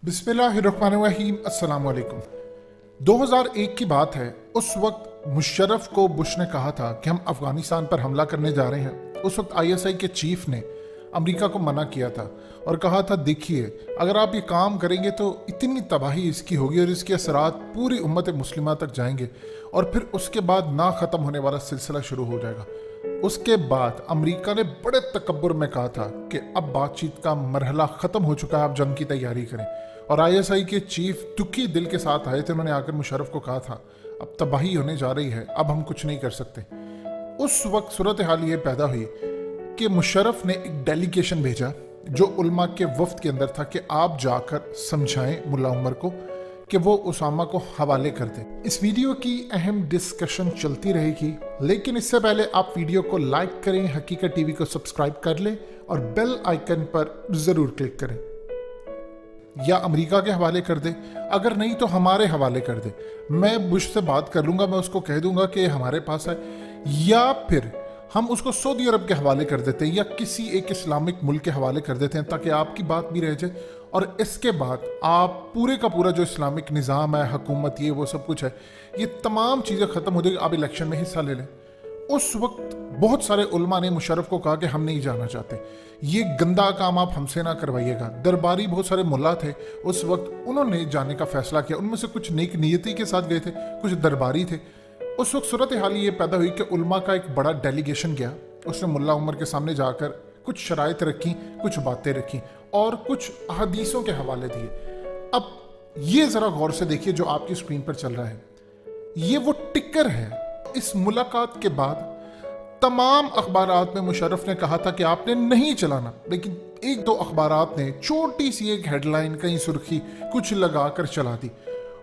बिस्मिल्लाहिर्रहमानिर्रहीम। अस्सलाम वालेकुम। 2001 की बात है। उस वक्त मुशर्रफ को बुश ने कहा था कि हम अफगानिस्तान पर हमला करने जा रहे हैं। उस वक्त आईएसआई के चीफ ने अमेरिका को मना किया था और कहा था, देखिए अगर आप ये काम करेंगे तो इतनी तबाही इसकी होगी और इसके असरात पूरी उम्मत मुस्लिमा तक जाएंगे और फिर उसके बाद ना ख़त्म होने वाला सिलसिला शुरू हो जाएगा। उसके बाद अमेरिका ने बड़े तकब्बुर में कहा था कि अब बातचीत का मरहला ख़त्म हो चुका है, आप जंग की तैयारी करें। और आईएसआई के चीफ दुखी दिल के साथ आए थे। उन्होंने आकर मुशर्रफ को कहा था, अब तबाही होने जा रही है, अब हम कुछ नहीं कर सकते। उस वक्त सूरत हाल ये पैदा हुई कि मुशर्रफ ने एक डेलीगेशन भेजा जो उलमा के वफ्द के अंदर था कि आप जाकर समझाएं मुल्ला उमर को कि वो उसामा को हवाले कर दें। इस वीडियो की अहम डिस्कशन चलती रहेगी, लेकिन इससे पहले आप वीडियो को लाइक करें, हकीकत टीवी को सब्सक्राइब कर लें और बेल आइकन पर ज़रूर क्लिक करें। या अमेरिका के हवाले कर दे, अगर नहीं तो हमारे हवाले कर दे। मैं बुश से बात कर लूँगा, मैं उसको कह दूंगा कि हमारे पास है, या फिर हम उसको सऊदी अरब के हवाले कर देते हैं या किसी एक इस्लामिक मुल्क के हवाले कर देते हैं ताकि आपकी बात भी रह जाए और इसके बाद आप पूरे का पूरा जो इस्लामिक निज़ाम है, हुकूमत, ये वो सब कुछ है, ये तमाम चीज़ें ख़त्म हो जाएगी, आप इलेक्शन में हिस्सा ले लें। उस वक्त बहुत सारे उलमा ने मुशर्रफ को कहा कि हम नहीं जाना चाहते, ये गंदा काम आप हमसे ना करवाइएगा। दरबारी बहुत सारे मुल्ला थे उस वक्त, उन्होंने जाने का फैसला किया। उनमें से कुछ नेक नियति के साथ गए थे, कुछ दरबारी थे। उस वक्त सूरत हाल ये पैदा हुई कि उलमा का एक बड़ा डेलीगेशन गया। उसने मुल्ला उमर के सामने जाकर कुछ शराइत रखी, कुछ बातें रखी और कुछ अहदीसों के हवाले दिए। अब ये ज़रा गौर से देखिए जो आपकी स्क्रीन पर चल रहा है, ये वो टिकर है। इस मुलाकात के बाद तमाम अखबारात में मुशर्रफ ने कहा था कि आपने नहीं चलाना, लेकिन एक दो अखबारात ने छोटी सी एक हेडलाइन, कहीं सुर्खी कुछ लगा कर चला दी।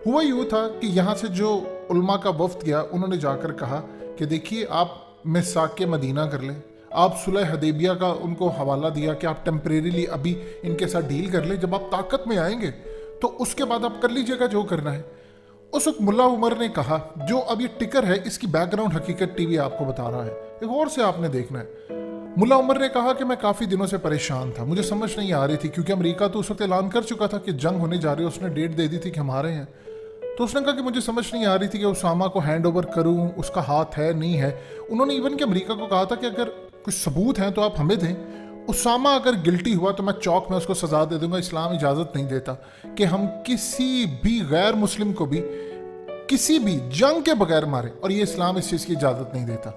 हुआ यूँ था कि यहाँ से जो उलमा का वफ्द गया, उन्होंने जाकर कहा कि देखिए आप मिसाक मदीना कर लें, आप सुलह हदैबिया का उनको हवाला दिया कि आप टेम्परेरीली अभी इनके साथ डील कर लें, जब आप ताकत में आएंगे तो उसके बाद आप कर लीजिएगा जो करना है। उस वक्त मुल्ला उमर ने कहा, जो अब ये टिकर है इसकी बैकग्राउंड हकीकत टीवी आपको बता रहा है, एक और से आपने देखना है। मुल्ला उमर ने कहा कि मैं काफ़ी दिनों से परेशान था, मुझे समझ नहीं आ रही थी, क्योंकि अमेरिका तो उस वक्त ऐलान कर चुका था कि जंग होने जा रही है, उसने डेट दे दी थी कि हम आ रहे हैं। तो उसने कहा कि मुझे समझ नहीं आ रही थी कि उसामा को हैंड ओवर करूँ, उसका हाथ है नहीं है। उन्होंने इवन कि अमेरिका को कहा था कि अगर कुछ सबूत हैं तो आप हमें दें, उसामा अगर गिल्टी हुआ तो मैं चौक में उसको सजा दे दूंगा। इस्लाम इजाज़त नहीं देता कि हम किसी भी गैर मुस्लिम को भी किसी भी जंग के बगैर मारे, और ये इस्लाम इस चीज़ की इजाज़त नहीं देता।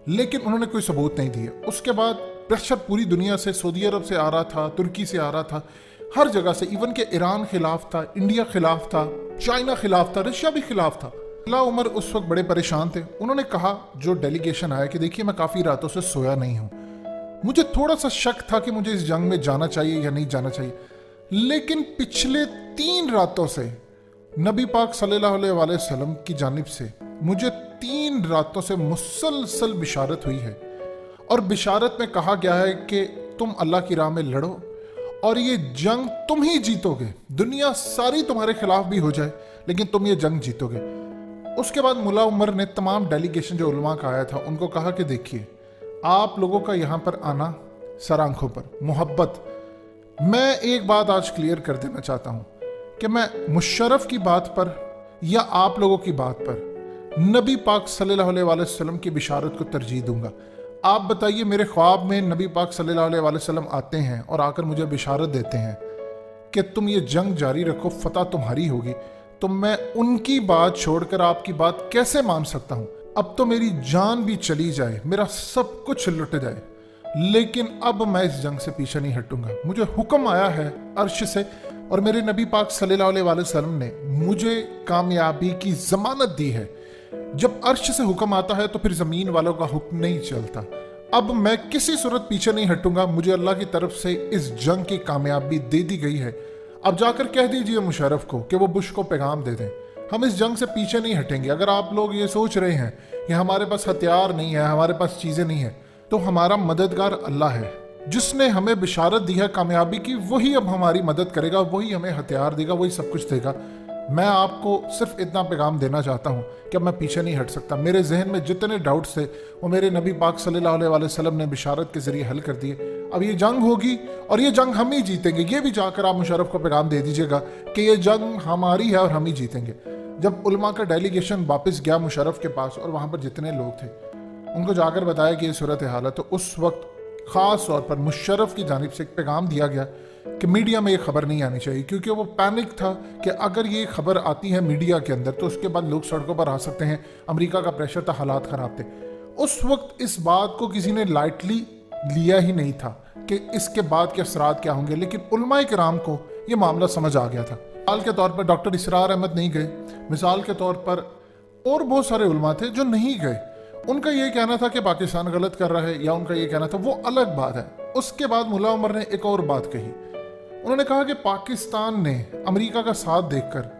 लेकिन उन्होंने कोई सबूत नहीं दिए। उसके बाद प्रेशर पूरी दुनिया से, सऊदी अरब से आ रहा था, तुर्की से आ रहा था, हर जगह से, इवन के ईरान खिलाफ था, इंडिया खिलाफ था, चाइना खिलाफ था, रशिया भी खिलाफ था। मुल्ला उमर उस वक्त बड़े परेशान थे। उन्होंने कहा, जो डेलीगेशन आया, कि देखिए मैं काफ़ी रातों से सोया नहीं हूँ, मुझे थोड़ा सा शक था कि मुझे इस जंग में जाना चाहिए या नहीं जाना चाहिए, लेकिन पिछले 3 रातों से नबी पाक सल्लल्लाहु अलैहि वसल्लम की जानिब से मुझे 3 रातों से मुसलसल बिशारत हुई है, और बिशारत में कहा गया है कि तुम अल्लाह की राह में लड़ो और ये जंग तुम ही जीतोगे, दुनिया सारी तुम्हारे खिलाफ भी हो जाए लेकिन तुम ये जंग जीतोगे। उसके बाद मुल्ला उमर ने तमाम डेलीगेशन जो उलमा का आया था उनको कहा कि देखिए आप लोगों का यहाँ पर आना सर आंखों पर, मोहब्बत। मैं एक बात आज क्लियर कर देना चाहता हूँ कि मैं मुशर्रफ की बात पर या आप लोगों की बात पर नबी पाक सल्लल्लाहु अलैहि वसल्लम की बिशारत को तरजीह दूंगा। आप बताइए, मेरे ख्वाब में नबी पाक सल्लल्लाहु अलैहि वसल्लम आते हैं और आकर मुझे बिशारत देते हैं कि तुम ये जंग जारी रखो, फतह तुम्हारी होगी, तो मैं उनकी बात छोड़कर आपकी बात कैसे मान सकता हूँ? अब तो मेरी जान भी चली जाए, मेरा सब कुछ लुट जाए, लेकिन अब मैं इस जंग से पीछे नहीं हटूंगा। मुझे हुक्म आया है अर्श से, और मेरे नबी पाक सल्लल्लाहु अलैहि वसल्लम ने मुझे कामयाबी की जमानत दी है। जब अर्श से हुक्म आता है तो फिर ज़मीन वालों का हुक्म नहीं चलता। अब मैं किसी सूरत पीछे नहीं हटूंगा, मुझे अल्लाह की तरफ से इस जंग की कामयाबी दे दी गई है। अब जाकर कह दीजिए मुशर्रफ को कि वो बुश को पैगाम दे दें, हम इस जंग से पीछे नहीं हटेंगे। अगर आप लोग ये सोच रहे हैं कि हमारे पास हथियार नहीं है, हमारे पास चीज़ें नहीं है, तो हमारा मददगार अल्लाह है, जिसने हमें बिशारत दी है कामयाबी की, वही अब हमारी मदद करेगा, वही हमें हथियार देगा, वही सब कुछ देगा। मैं आपको सिर्फ इतना पैगाम देना चाहता हूँ कि मैं पीछे नहीं हट सकता। मेरे जहन में जितने डाउट्स थे वो मेरे नबी पाक सल्लल्लाहु अलैहि वसल्लम ने बिशारत के ज़रिए हल कर दिए। अब ये जंग होगी और ये जंग हम ही जीतेंगे, ये भी जाकर आप मुशर्रफ को पैगाम दे दीजिएगा कि ये जंग हमारी है और हम ही जीतेंगे। जब उलमा का डेलीगेशन वापस गया मुशर्रफ के पास और वहाँ पर जितने लोग थे उनको जाकर बताया कि ये सूरत हाल है, तो उस वक्त ख़ास तौर पर मुशर्रफ की जानिब से एक पैगाम दिया गया कि मीडिया में ये खबर नहीं आनी चाहिए, क्योंकि वो पैनिक था कि अगर ये खबर आती है मीडिया के अंदर तो उसके बाद लोग सड़कों पर आ सकते हैं। अमेरिका का प्रेशर था, हालात ख़राब थे। उस वक्त इस बात को किसी ने लाइटली लिया ही नहीं था कि इसके बाद के असरात क्या होंगे, लेकिन उलमाए किराम को ये मामला समझ आ गया था। मिसाल के तौर पर डॉक्टर इसरार अहमद नहीं गए, मिसाल के तौर पर और बहुत सारे उलमा थे जो नहीं गए। उनका ये कहना था कि पाकिस्तान गलत कर रहा है, या उनका ये कहना था, वो अलग बात है। उसके बाद मुल्ला उमर ने एक और बात कही। उन्होंने कहा कि पाकिस्तान ने अमेरिका का साथ देखकर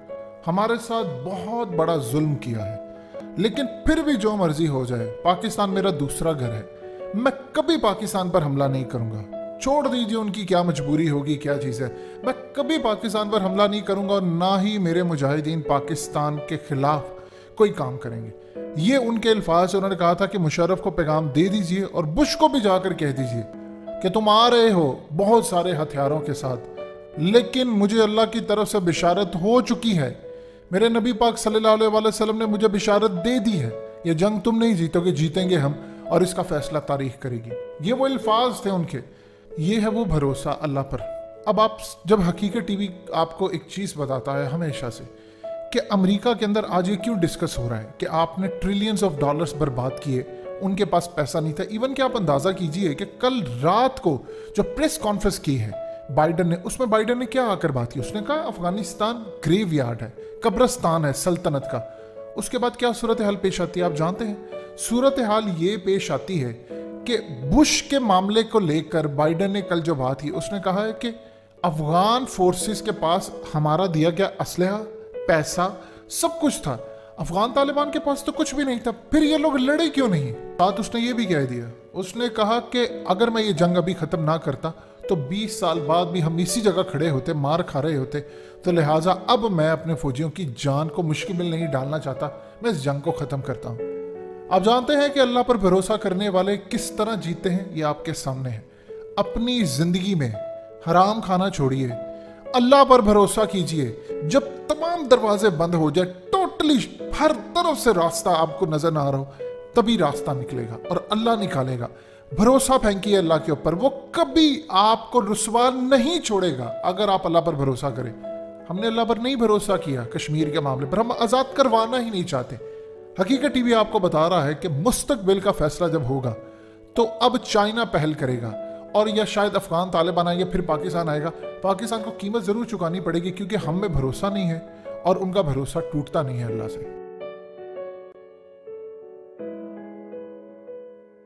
हमारे साथ बहुत बड़ा जुल्म किया है, लेकिन फिर भी जो मर्जी हो जाए, पाकिस्तान मेरा दूसरा घर है, मैं कभी पाकिस्तान पर हमला नहीं करूंगा। छोड़ दीजिए उनकी क्या मजबूरी होगी, क्या चीज़ है, मैं कभी पाकिस्तान पर हमला नहीं करूंगा और ना ही मेरे मुजाहिदीन पाकिस्तान के खिलाफ कोई काम करेंगे। ये उनके अल्फाज। उन्होंने कहा था कि मुशर्रफ को पैगाम दे दीजिए और बुश को भी जाकर कह दीजिए कि तुम आ रहे हो बहुत सारे हथियारों के साथ, लेकिन मुझे अल्लाह की तरफ से बिशारत हो चुकी है, मेरे नबी पाक सल्लल्लाहु अलैहि वसल्लम ने मुझे बिशारत दे दी है, ये जंग तुम नहीं जीतोगे, जीतेंगे हम, और इसका फैसला तारीख करेगी। ये वो अल्फाज थे उनके। ये है वो भरोसा अल्लाह पर। अब आप जब हकीकत टीवी आपको एक चीज़ बताता है हमेशा से कि अमेरिका के अंदर आज ये क्यों डिस्कस हो रहा है कि आपने ट्रिलियंस ऑफ डॉलर्स बर्बाद किए, उनके पास पैसा नहीं था। इवन कि आप अंदाज़ा कीजिए कि कल रात को जो प्रेस कॉन्फ्रेंस की है बाइडन ने, उसमें बाइडन ने क्या आकर बात की, उसने कहा अफगानिस्तान ग्रेवयार्ड है, कब्रस्तान है सल्तनत का। उसके बाद क्या सूरत हाल पेश आती है आप जानते हैं? सूरत हाल ये पेश आती है कि बुश के मामले को लेकर बाइडन ने कल जो बात की, उसने कहा है कि अफगान फोर्सेस के पास हमारा दिया गया असलहा, पैसा, सब कुछ था, अफगान तालिबान के पास तो कुछ भी नहीं था, फिर ये लोग लड़े क्यों नहीं? साथ उसने ये भी कह दिया, उसने कहा कि अगर मैं ये जंग अभी ख़त्म ना करता तो 20 साल बाद भी हम इसी जगह खड़े होते, मार खा रहे होते, तो लिहाजा अब मैं अपने फौजियों की जान को मुश्किल में नहीं डालना चाहता, मैं इस जंग को ख़त्म करता हूँ। आप जानते हैं कि अल्लाह पर भरोसा करने वाले किस तरह जीते हैं, ये आपके सामने है। अपनी ज़िंदगी में हराम खाना छोड़िए, अल्लाह पर भरोसा कीजिए। जब तमाम दरवाजे बंद हो जाए, टोटली हर तरफ से रास्ता आपको नजर ना आ रहा हो, तभी रास्ता निकलेगा और अल्लाह निकालेगा। भरोसा फेंकिए अल्लाह के ऊपर, वो कभी आपको रुसवा नहीं छोड़ेगा अगर आप अल्लाह पर भरोसा करें। हमने अल्लाह पर नहीं भरोसा किया कश्मीर के मामले पर, हम आज़ाद करवाना ही नहीं चाहते। हकीकत टीवी आपको बता रहा है कि मुस्तकबिल का फैसला जब होगा तो अब चाइना पहल करेगा और या शायद अफगान तालिबान आएंगे, फिर पाकिस्तान आएगा। पाकिस्तान को कीमत ज़रूर चुकानी पड़ेगी क्योंकि हम में भरोसा नहीं है और उनका भरोसा टूटता नहीं है अल्लाह से।